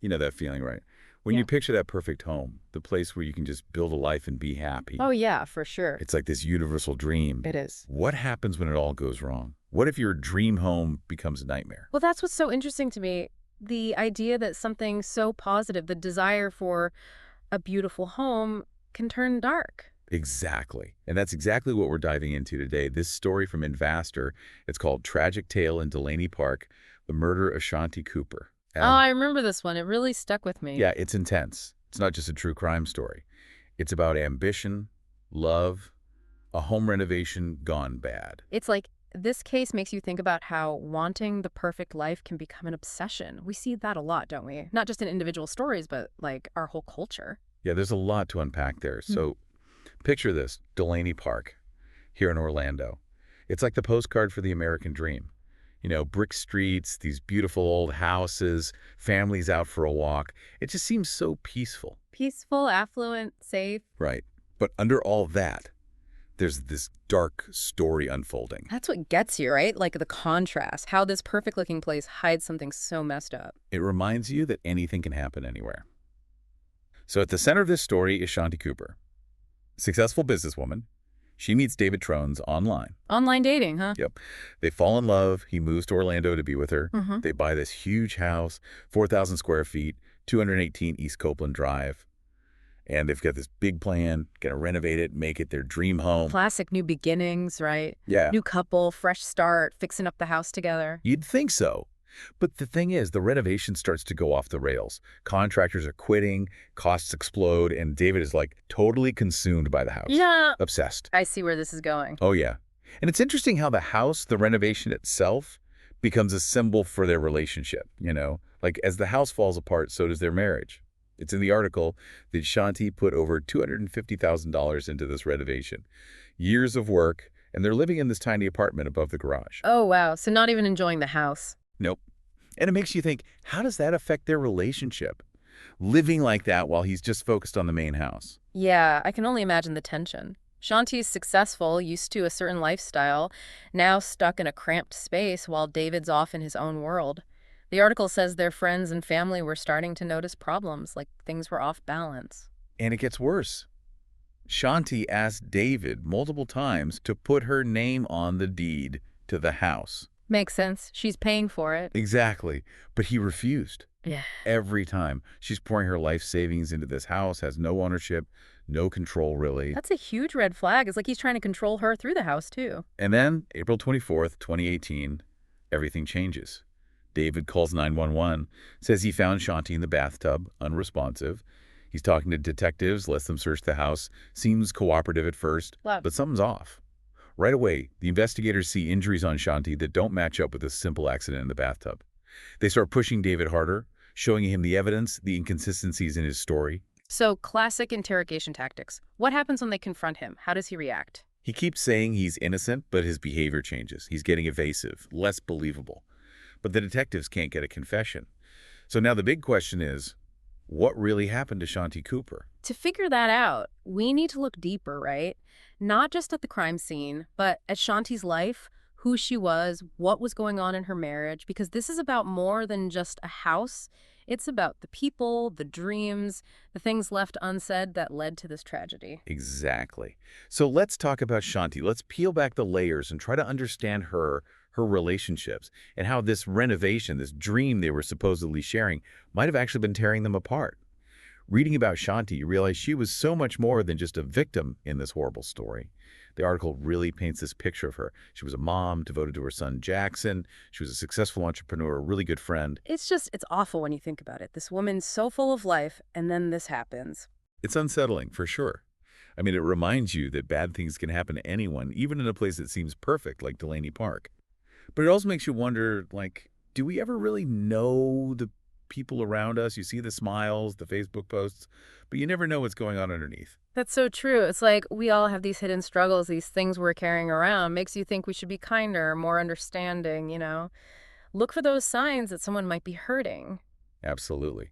You know that feeling, right? When Yeah. you picture that perfect home, the place where you can just build a life and be happy, Oh, yeah, for sure. it's like this universal dream. It is. What happens when it all goes wrong? What if your dream home becomes a nightmare? Well, that's what's so interesting to me. The idea that something so positive, the desire for a beautiful home, can turn dark. Exactly. And that's exactly what we're diving into today. This story from Investor, it's called Tragic Tale in Delaney Park, The Murder of Shanti Cooper. Oh, And I remember this one. It really stuck with me. yeah, it's intense. It's not just a true crime story. It's about ambition, love, a home renovation gone bad. It's like this case makes you think about how wanting the perfect life can become an obsession. We see that a lot, don't we? Not just in individual stories, but like our whole culture. Yeah, there's a lot to unpack there. Hmm. So picture this, Delaney Park here in Orlando. It's like the postcard for the American dream. You know, brick streets, these beautiful old houses, families out for a walk. It just seems so peaceful. Peaceful, affluent, safe. Right. But under all that, there's this dark story unfolding. That's what gets you, right? Like the contrast, how this perfect looking place hides something so messed up. It reminds you that anything can happen anywhere. So at the center of this story is Shanti Cooper, successful businesswoman. She meets David Trones online. Online dating, huh? Yep. They fall in love. He moves to Orlando to be with her. Mm-hmm. They buy this huge house, 4,000 square feet, 218 East Copeland Drive. And they've got this big plan, going to renovate it, make it their dream home. Classic new beginnings, right? Yeah, New couple, fresh start, fixing up the house together. you'd think so. But the thing is, the renovation starts to go off the rails. Contractors are quitting, costs explode, and David is like totally consumed by the house. Yeah. Obsessed. I see where this is going. Oh, yeah. And it's interesting how the house, the renovation itself, becomes a symbol for their relationship, you know? Like, as the house falls apart, so does their marriage. It's in the article that Shanti put over $250,000 into this renovation. Years of work, and they're living in this tiny apartment above the garage. Oh, wow. So not even enjoying the house. Nope. And it makes you think, how does that affect their relationship? Living like that while he's just focused on the main house. Yeah, I can only imagine the tension. Shanti's successful, used to a certain lifestyle, now stuck in a cramped space while David's off in his own world. The article says their friends and family were starting to notice problems, like things were off balance. And it gets worse. Shanti asked David multiple times to put her name on the deed to the house. Makes sense. She's paying for it. Exactly. But he refused. Yeah. Every time. She's pouring her life savings into this house, has no ownership, no control really. That's a huge red flag. It's like he's trying to control her through the house, too. And then, April 24th, 2018, everything changes. David calls 911, says he found Shanti in the bathtub, unresponsive. He's talking to detectives, lets them search the house, seems cooperative at first, Wow. but something's off. Right away, the investigators see injuries on Shanti that don't match up with a simple accident in the bathtub. They start pushing David harder, showing him the evidence, the inconsistencies in his story. So, classic interrogation tactics. What happens when they confront him? How does he react? He keeps saying he's innocent, but his behavior changes. He's getting evasive, less believable. But the detectives can't get a confession. So now the big question is, what really happened to Shanti Cooper? To figure that out, we need to look deeper, right? Not just at the crime scene, but at Shanti's life, who she was, what was going on in her marriage, because this is about more than just a house. It's about the people, the dreams, the things left unsaid that led to this tragedy. Exactly. So let's talk about Shanti. Let's peel back the layers and try to understand her relationships, and how this renovation, this dream they were supposedly sharing, might have actually been tearing them apart. Reading about Shanti, you realize she was so much more than just a victim in this horrible story. The article really paints this picture of her. She was a mom devoted to her son, Jackson. She was a successful entrepreneur, a really good friend. It's awful when you think about it. This woman's so full of life, and then this happens. It's unsettling, for sure. I mean, it reminds you that bad things can happen to anyone, even in a place that seems perfect, like Delaney Park. But it also makes you wonder, like, do we ever really know the people around us? You see the smiles, the Facebook posts, but you never know what's going on underneath. That's so true. It's like we all have these hidden struggles, these things we're carrying around. Makes you think we should be kinder, more understanding, you know? Look for those signs that someone might be hurting. Absolutely.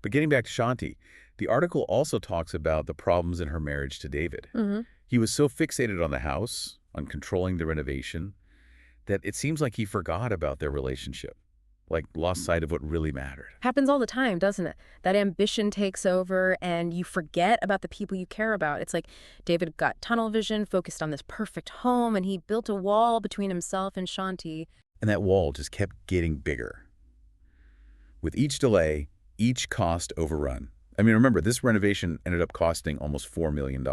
But getting back to Shanti, the article also talks about the problems in her marriage to David. Mm-hmm. He was so fixated on the house, on controlling the renovation, that it seems like he forgot about their relationship. like lost sight of what really mattered. Happens all the time, doesn't it? That ambition takes over and you forget about the people you care about. It's like David got tunnel vision, focused on this perfect home, and he built a wall between himself and Shanti. And that wall just kept getting bigger. With each delay, each cost overrun. I mean, remember, this renovation ended up costing almost $4 million.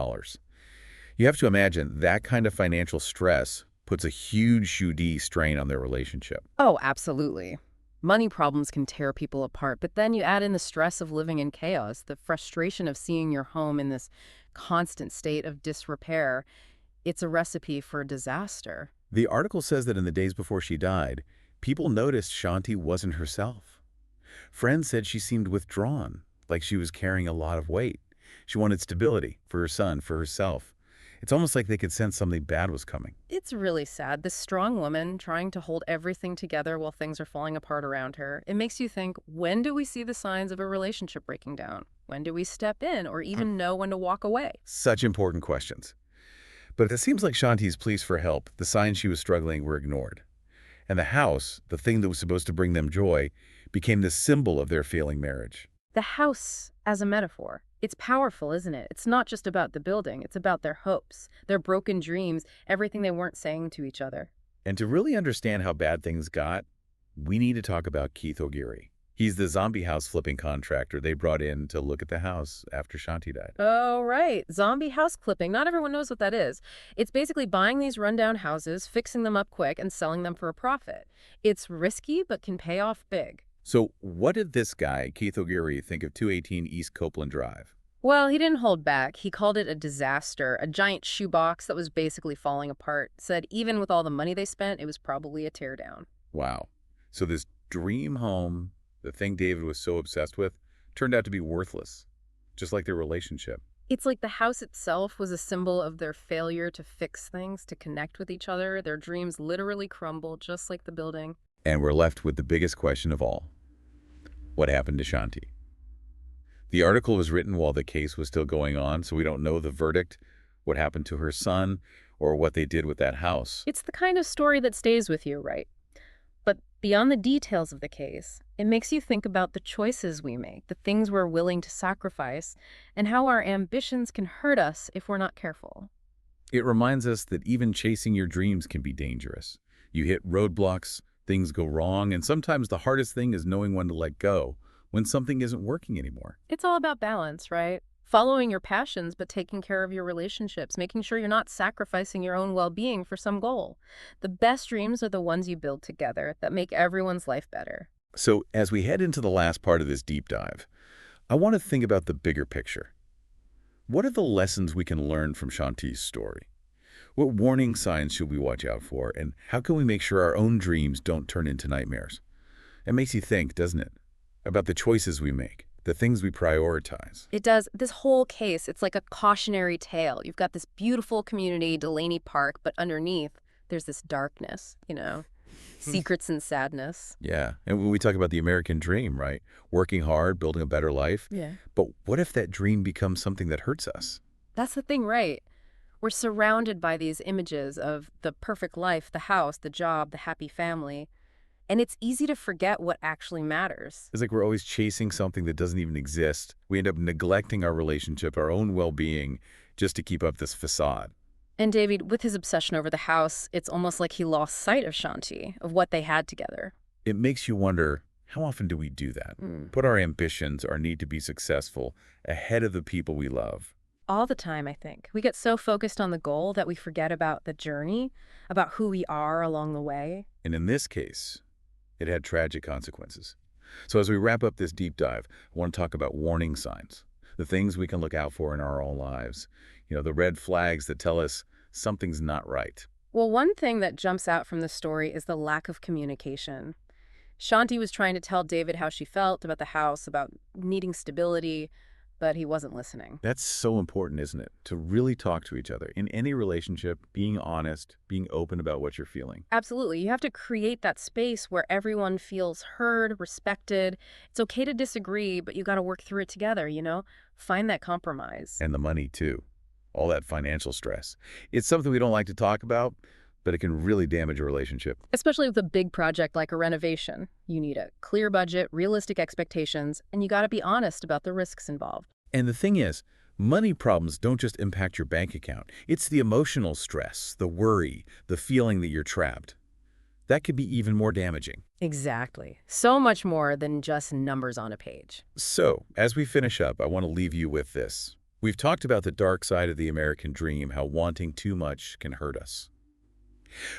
You have to imagine that kind of financial stress puts a huge strain on their relationship. Oh, absolutely. Money problems can tear people apart, but then you add in the stress of living in chaos, the frustration of seeing your home in this constant state of disrepair. It's a recipe for disaster. The article says that in the days before she died, people noticed Shanti wasn't herself. Friends said she seemed withdrawn, like she was carrying a lot of weight. She wanted stability for her son, for herself. It's almost like they could sense something bad was coming. It's really sad. This strong woman trying to hold everything together while things are falling apart around her. It makes you think, when do we see the signs of a relationship breaking down? When do we step in or even know when to walk away? Such important questions. But it seems like Shanti's pleas for help, the signs she was struggling, were ignored. And the house, the thing that was supposed to bring them joy, became the symbol of their failing marriage. The house as a metaphor. It's powerful, isn't it? It's not just about the building. It's about their hopes, their broken dreams, everything they weren't saying to each other. And to really understand how bad things got, we need to talk about Keith O'Geary. He's the zombie house flipping contractor they brought in to look at the house after Shanti died. Oh, right. Zombie house clipping. Not everyone knows what that is. It's basically buying these rundown houses, fixing them up quick, and selling them for a profit. It's risky, but can pay off big. So what did this guy, Keith O'Geary, think of 218 East Copeland Drive? Well, he didn't hold back. He called it a disaster, a giant shoebox that was basically falling apart. Said even with all the money they spent, it was probably a teardown. Wow. So this dream home, the thing David was so obsessed with, turned out to be worthless, just like their relationship. It's like the house itself was a symbol of their failure to fix things, to connect with each other. Their dreams literally crumbled, just like the building. And we're left with the biggest question of all. What happened to Shanti? The article was written while the case was still going on, so we don't know the verdict, what happened to her son, or what they did with that house. It's the kind of story that stays with you, right? But beyond the details of the case, it makes you think about the choices we make, the things we're willing to sacrifice, and how our ambitions can hurt us if we're not careful. It reminds us that even chasing your dreams can be dangerous. You hit roadblocks, things go wrong, and sometimes the hardest thing is knowing when to let go, when something isn't working anymore. It's all about balance, right? Following your passions, but taking care of your relationships, making sure you're not sacrificing your own well-being for some goal. The best dreams are the ones you build together that make everyone's life better. So as we head into the last part of this deep dive, I want to think about the bigger picture. What are the lessons we can learn from Shanti's story? What warning signs should we watch out for, and how can we make sure our own dreams don't turn into nightmares? It makes you think, doesn't it, about the choices we make, the things we prioritize. It does. This whole case, it's like a cautionary tale. You've got this beautiful community, Delaney Park, but underneath, there's this darkness, secrets and sadness. Yeah, and when we talk about the American dream, right? Working hard, building a better life. Yeah. But what if that dream becomes something that hurts us? That's the thing, right? We're surrounded by these images of the perfect life, the house, the job, the happy family. And it's easy to forget what actually matters. It's like we're always chasing something that doesn't even exist. We end up neglecting our relationship, our own well-being, just to keep up this facade. And David, with his obsession over the house, it's almost like he lost sight of Shanti, of what they had together. It makes you wonder, how often do we do that? Put our ambitions, our need to be successful, ahead of the people we love. All the time, I think. We get so focused on the goal that we forget about the journey, about who we are along the way. And in this case, it had tragic consequences. So as we wrap up this deep dive, I want to talk about warning signs, the things we can look out for in our own lives, the red flags that tell us something's not right. Well, one thing that jumps out from the story is the lack of communication. Shanti was trying to tell David how she felt about the house, about needing stability, but he wasn't listening. That's so important, isn't it? To really talk to each other. In any relationship, being honest, being open about what you're feeling. Absolutely. You have to create that space where everyone feels heard, respected. It's okay to disagree, but you got to work through it together, Find that compromise. And the money, too. All that financial stress. It's something we don't like to talk about, but it can really damage a relationship. Especially with a big project like a renovation. You need a clear budget, realistic expectations, and you got to be honest about the risks involved. And the thing is, money problems don't just impact your bank account. It's the emotional stress, the worry, the feeling that you're trapped. That could be even more damaging. Exactly. So much more than just numbers on a page. So, as we finish up, I want to leave you with this. We've talked about the dark side of the American dream, how wanting too much can hurt us.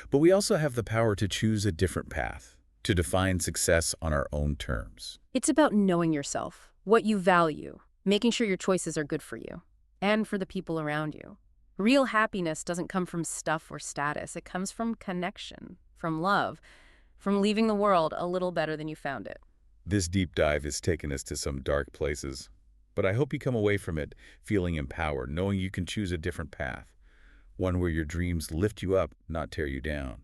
But we also have the power to choose a different path, to define success on our own terms. It's about knowing yourself, what you value, making sure your choices are good for you and for the people around you. Real happiness doesn't come from stuff or status. It comes from connection, from love, from leaving the world a little better than you found it. This deep dive has taken us to some dark places, but I hope you come away from it feeling empowered, knowing you can choose a different path, one where your dreams lift you up, not tear you down.